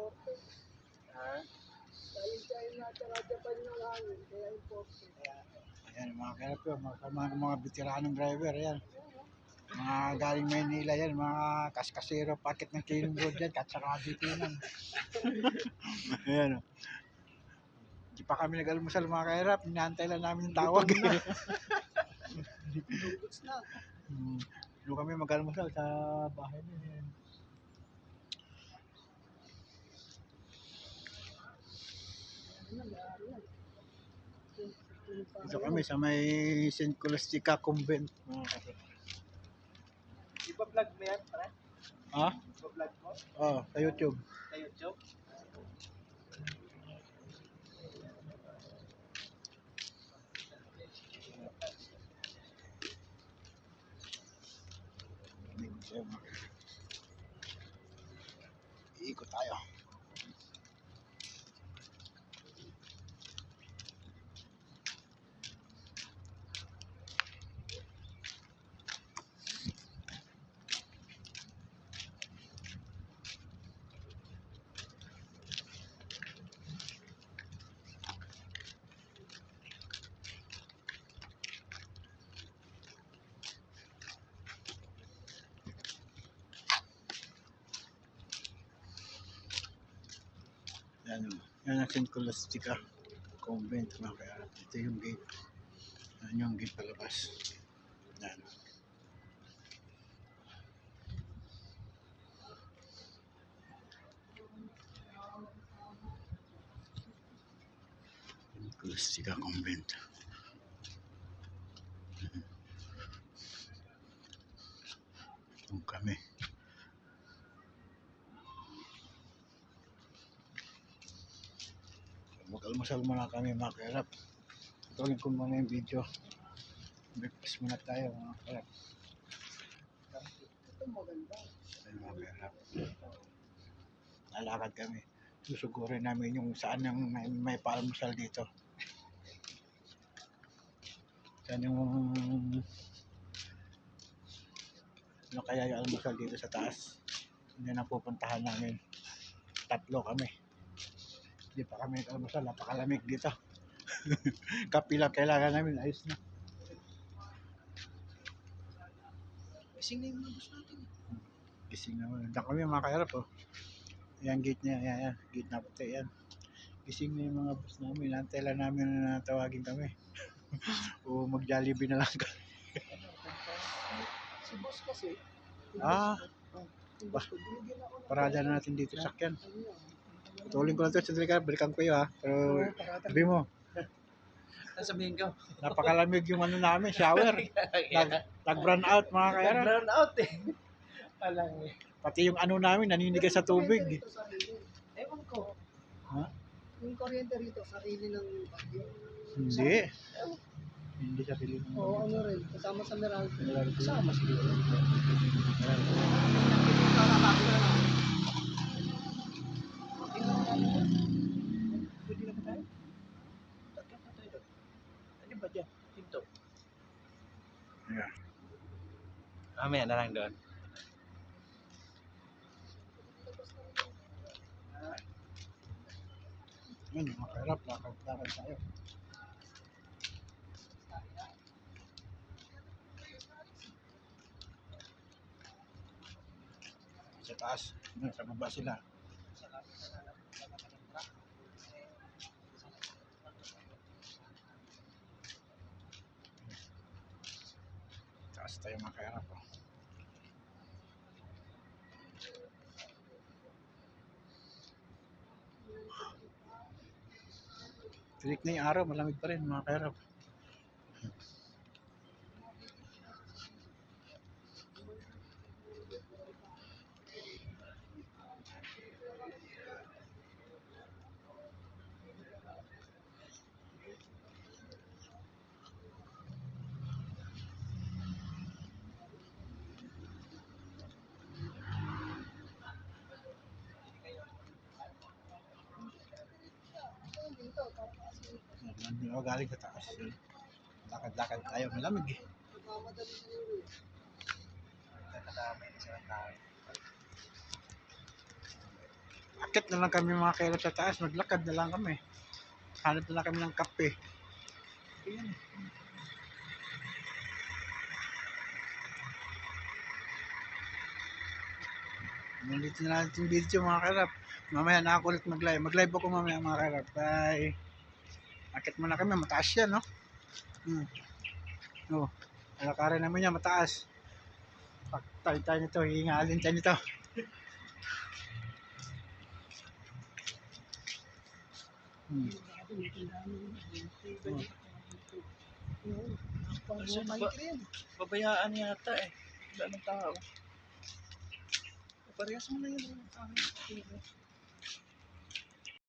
Ha? Galing China at saka Japan yung hangin, kaya imported. Ayan, mga kairap yun, mga veteranong driver, ayan. Mga galing Maynila yan, mga kaskasero, packet ng Killing Road yan, katsaka dito yan. Ayan, o. Hindi pa kami nag-almusal mga kairap, inaantay lang namin yung tawag. Lugos na. Doon kami mag-almusal sa bahay na yan. Dito kami sa may St. Scholastica Convent. Di ba vlog mo yan, pare? Ha? Di ba vlog mo? Oo, sa YouTube. Sa YouTube? Iikot tayo. Yan ang St. Scholastica Convent mga kairap. Ito yung gate. Yan yung gate palabas. Yan. St. Scholastica Convent. Doon kami. Mag-almusal muna kami mga kairap. Tuloy ko muna yung video. Breakfast muna tayo mga kairap. Ito maganda. Ayun mga kairap. Lalakad kami. Susugurin namin yung saan yung may paalmusal dito. Saan yung ano kaya yung almusal dito sa taas. Hindi na pupuntahan namin. 3 kami. Hindi pa kami nag-almusal, napakalamig dito. Kape lang kailangan namin, ayos na. Gising na yung mga bus natin. Gising naman. Diyan kami mga kairap, oh. Yan gate niya, yan. Gate na puti, yan. Gising na yung mga bus namin. Nantay lang namin na tawagin kami. O mag-Jollibee na lang kami. Si boss kasi. Ah. Yung boss ko, binigyan ako ng Parada na natin dito sakyan. ano yan. Patuloy ko lang ito, sandali ka, balikan ko yun ha. Pero sabi mo, Ano sabihin ko? napakalamig yung ano namin, shower. Nag-brown out mga kairap. Nag-brown out eh. Alang eh. Pati yung ano namin, naninigas sa tubig. Ewan ko. Ha? Yung kuryente rito, sarili ng bagyo. Hindi. Hindi sa Pilipinas. Oo, ano rin. Kasama sa Meralco. Meralco. Kasama siguro. Meralco. Pwede na ba tayo? Tatlo pa tayo doon. Ano ba dyan? Pinto. Yeah. Mamaya na lang doon. Yun, mga kairap, lakad tayo. Sa taas, sa baba sila. Taas tayo mga kairap. Oh. Tirik na yung araw, malamig pa rin mga kairap. Hindi ako galing sa taas. Lakad-lakad tayo, malamig eh. Akit na lang kami mga kailap sa taas, maglakad na lang kami. Hanap na lang kami ng kape. Ayan. Nandito na natin yung video mga kailap. Mamaya na ako ulit mag-live. Mag-live ako mamaya mga kailap. Bye. Akit muna kami, mataas yan, no? Oh, alakarin naman yan, mataas. Tayo tayo nito, hihingalin tayo nito. Kasi babayaan yata eh. Wala ng tao. Parehas mo na yun.